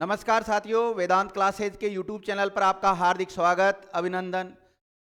नमस्कार साथियों, वेदांत क्लासेज के यूट्यूब चैनल पर आपका हार्दिक स्वागत, अभिनंदन।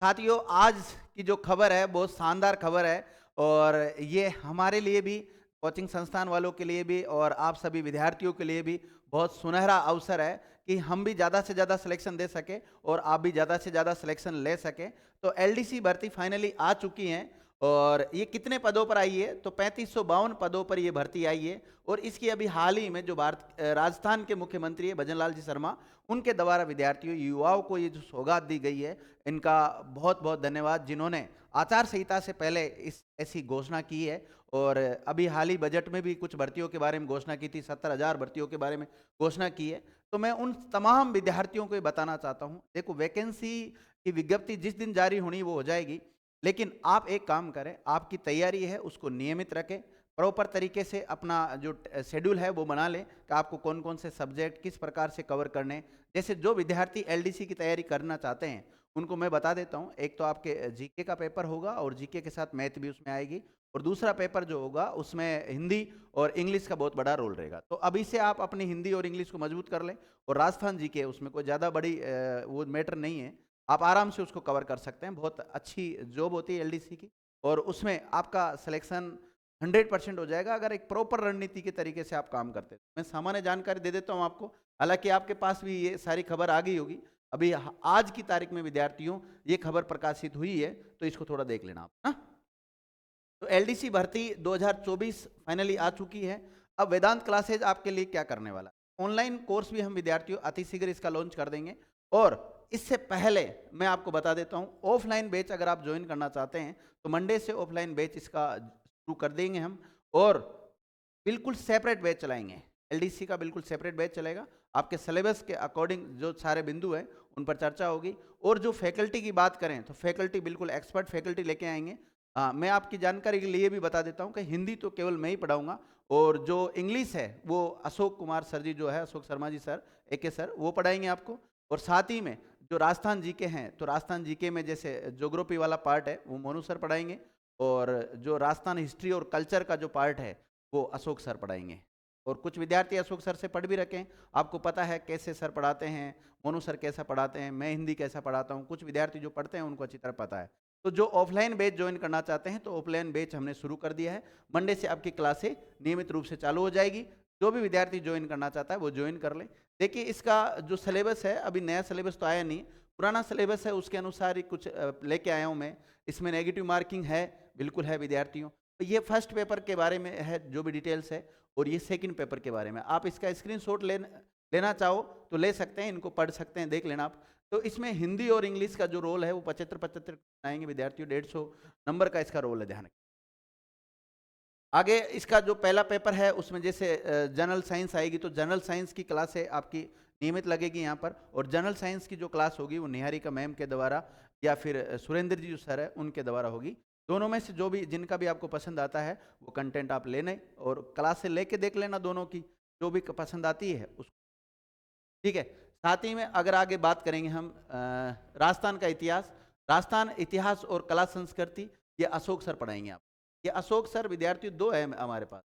साथियों, आज की जो खबर है बहुत शानदार खबर है और ये हमारे लिए भी, कोचिंग संस्थान वालों के लिए भी और आप सभी विद्यार्थियों के लिए भी बहुत सुनहरा अवसर है कि हम भी ज़्यादा से ज़्यादा सिलेक्शन दे सके और आप भी ज़्यादा से ज़्यादा सिलेक्शन ले सकें। तो एलडीसी भर्ती फाइनली आ चुकी हैं और ये कितने पदों पर आई है? तो 3552 पदों पर ये भर्ती आई है और इसकी अभी हाल ही में जो राजस्थान के मुख्यमंत्री है भजनलाल जी शर्मा, उनके द्वारा विद्यार्थियों युवाओं को ये जो सौगात दी गई है, इनका बहुत बहुत धन्यवाद, जिन्होंने आचार संहिता से पहले इस ऐसी घोषणा की है। और अभी हाल ही बजट में भी कुछ भर्तियों के बारे में घोषणा की थी, 70,000 भर्तियों के बारे में घोषणा की है। तो मैं उन तमाम विद्यार्थियों को ये बताना चाहता हूँ, देखो वैकेंसी की विज्ञप्ति जिस दिन जारी होनी वो हो जाएगी, लेकिन आप एक काम करें, आपकी तैयारी है उसको नियमित रखें, प्रॉपर तरीके से अपना जो शेड्यूल है वो बना लें कि आपको कौन कौन से सब्जेक्ट किस प्रकार से कवर करने। जैसे जो विद्यार्थी एलडीसी की तैयारी करना चाहते हैं उनको मैं बता देता हूँ, एक तो आपके जीके का पेपर होगा और जीके के साथ मैथ भी उसमें आएगी, और दूसरा पेपर जो होगा उसमें हिंदी और इंग्लिश का बहुत बड़ा रोल रहेगा। तो अभी से आप अपनी हिंदी और इंग्लिश को मजबूत कर लें, और राजस्थान जीके उसमें कोई ज़्यादा बड़ी वो मैटर नहीं है, आप आराम से उसको कवर कर सकते हैं। बहुत अच्छी जॉब होती है एलडीसी की और उसमें आपका सिलेक्शन 100% हो जाएगा अगर एक प्रॉपर रणनीति के तरीके से आप काम करते हैं। मैं सामान्य जानकारी दे देता हूं आपको, हालांकि आपके पास भी ये सारी खबर आ गई होगी, अभी आज की तारीख में विद्यार्थियों ये खबर प्रकाशित हुई है, तो इसको थोड़ा देख लेना आप ना। तो एलडीसी भर्ती 2024 फाइनली आ चुकी है। अब वेदांत क्लासेज आपके लिए क्या करने वाला, ऑनलाइन कोर्स भी हम विद्यार्थियों अतिशीघ्र इसका लॉन्च कर देंगे। और इससे पहले मैं आपको बता देता हूं, ऑफलाइन बैच अगर आप ज्वाइन करना चाहते हैं तो मंडे से ऑफलाइन बैच इसका शुरू कर देंगे हम, और बिल्कुल सेपरेट बैच चलाएंगे। एलडीसी का बिल्कुल सेपरेट बैच चलेगा, आपके सिलेबस के अकॉर्डिंग जो सारे बिंदु हैं उन पर चर्चा होगी। और जो फैकल्टी की बात करें तो फैकल्टी बिल्कुल एक्सपर्ट फैकल्टी लेके आएंगे। मैं आपकी जानकारी के लिए भी बता देता हूं कि हिंदी तो केवल मैं ही पढ़ाऊंगा, और जो इंग्लिश है वो अशोक कुमार सर जी जो है, अशोक शर्मा जी सर, एके सर, वो पढ़ाएंगे आपको। और साथ ही में जो राजस्थान जीके हैं, तो राजस्थान जीके में जैसे ज्योग्राफी वाला पार्ट है वो मोनू सर पढ़ाएंगे, और जो राजस्थान हिस्ट्री और कल्चर का जो पार्ट है वो अशोक सर पढ़ाएंगे। और कुछ विद्यार्थी अशोक सर से पढ़ भी रखें, आपको पता है कैसे सर पढ़ाते हैं, मोनू सर कैसा पढ़ाते हैं, मैं हिंदी कैसा पढ़ाता हूँ, कुछ विद्यार्थी जो पढ़ते हैं उनको अच्छी तरह पता है। तो जो ऑफलाइन बैच ज्वाइन करना चाहते हैं तो ऑफलाइन बैच हमने शुरू कर दिया है, मंडे से आपकी क्लासें नियमित रूप से चालू हो जाएगी। जो भी विद्यार्थी ज्वाइन करना चाहता है वो ज्वाइन कर ले। देखिए इसका जो सिलेबस है, अभी नया सिलेबस तो आया नहीं, पुराना सिलेबस है उसके अनुसार ही कुछ लेके आया हूँ मैं। इसमें नेगेटिव मार्किंग है, बिल्कुल है विद्यार्थियों। तो ये फर्स्ट पेपर के बारे में है जो भी डिटेल्स है, और ये सेकंड पेपर के बारे में आप इसका स्क्रीनशॉट लेना चाहो तो ले सकते हैं, इनको पढ़ सकते हैं, देख लेना आप। तो इसमें हिंदी और इंग्लिश का जो रोल है वो 75-75 आएंगे विद्यार्थियों, 150 नंबर का इसका रोल है, ध्यान रखें। आगे इसका जो पहला पेपर है उसमें जैसे जनरल साइंस आएगी, तो जनरल साइंस की क्लास है आपकी नियमित लगेगी यहाँ पर, और जनरल साइंस की जो क्लास होगी वो निहारिका मैम के द्वारा या फिर सुरेंद्र जी जो सर है उनके द्वारा होगी। दोनों में से जो भी जिनका भी आपको पसंद आता है वो कंटेंट आप लेने और क्लास से लेके देख लेना, दोनों की जो भी पसंद आती है उसको, ठीक है। साथ ही में अगर आगे बात करेंगे हम राजस्थान का इतिहास, राजस्थान इतिहास और कला संस्कृति, ये अशोक सर पढ़ाएंगे आप। ये अशोक सर विद्यार्थी दो है हमारे पास,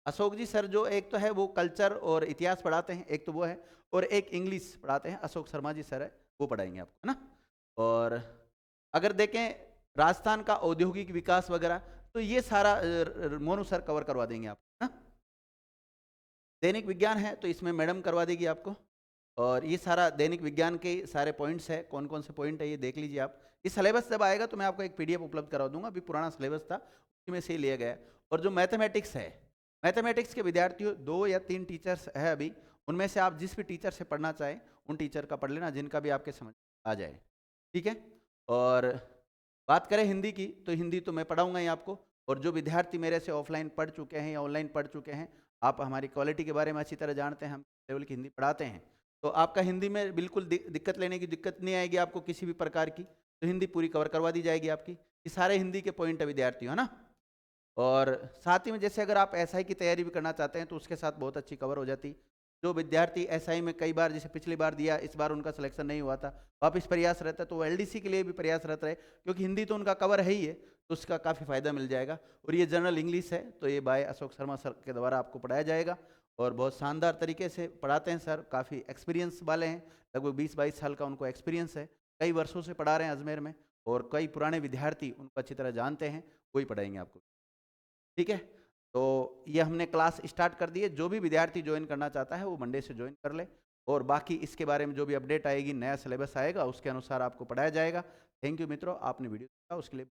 अशोक जी सर जो एक तो है वो कल्चर और इतिहास पढ़ाते हैं, एक तो वो है, और एक इंग्लिश पढ़ाते हैं, अशोक शर्मा जी सर है, वो पढ़ाएंगे आपको, है ना। और अगर देखें राजस्थान का औद्योगिक विकास वगैरह, तो ये सारा मोनू सर कवर करवा देंगे आप, है ना। दैनिक विज्ञान है तो इसमें मैडम करवा देगी आपको, और ये सारा दैनिक विज्ञान के सारे पॉइंट्स है, कौन कौन से पॉइंट है ये देख लीजिए आप। ये सिलेबस जब आएगा तो मैं आपको एक पीडीएफ उपलब्ध करा दूंगा, अभी पुराना सिलेबस था उसी में से ही लिया गया है। और जो मैथमेटिक्स है, मैथमेटिक्स के विद्यार्थियों 2 या 3 टीचर्स है अभी, उनमें से आप जिस भी टीचर से पढ़ना चाहें उन टीचर का पढ़ लेना, जिनका भी आपके समझ आ जाए, ठीक है। और बात करें हिंदी की, तो हिंदी तो मैं पढ़ाऊंगा ही आपको, और जो विद्यार्थी मेरे से ऑफलाइन पढ़ चुके हैं या ऑनलाइन पढ़ चुके हैं, आप हमारी क्वालिटी के बारे में अच्छी तरह जानते हैं, हम लेवल की हिंदी पढ़ाते हैं, तो आपका हिंदी में बिल्कुल दिक्कत लेने की दिक्कत नहीं आएगी आपको किसी भी प्रकार की, तो हिंदी पूरी कवर करवा दी जाएगी आपकी। ये सारे हिंदी के पॉइंट है विद्यार्थियों, है ना। और साथ ही में जैसे अगर आप एसआई की तैयारी भी करना चाहते हैं तो उसके साथ बहुत अच्छी कवर हो जाती। जो विद्यार्थी एसआई में कई बार जैसे पिछली बार दिया, इस बार उनका सिलेक्शन नहीं हुआ था, वापस प्रयास रहता है, तो वो एलडीसी के लिए भी प्रयासरत रहे, क्योंकि हिंदी तो उनका कवर है ही है, तो उसका काफ़ी फायदा मिल जाएगा। और ये जनरल इंग्लिश है तो ये बाय अशोक शर्मा सर के द्वारा आपको पढ़ाया जाएगा। और बहुत शानदार तरीके से पढ़ाते हैं सर, काफ़ी एक्सपीरियंस वाले हैं, लगभग 20-22 साल का उनको एक्सपीरियंस है, कई वर्षों से पढ़ा रहे हैं अजमेर में, और कई पुराने विद्यार्थी उनको अच्छी तरह जानते हैं, वही पढ़ाएंगे आपको। ठीक है, तो ये हमने क्लास स्टार्ट कर दी है। जो भी विद्यार्थी ज्वाइन करना चाहता है वो मंडे से ज्वाइन कर ले, और बाकी इसके बारे में जो भी अपडेट आएगी, नया सिलेबस आएगा, उसके अनुसार आपको पढ़ाया जाएगा। थैंक यू मित्रों, आपने वीडियो देखा उसके लिए।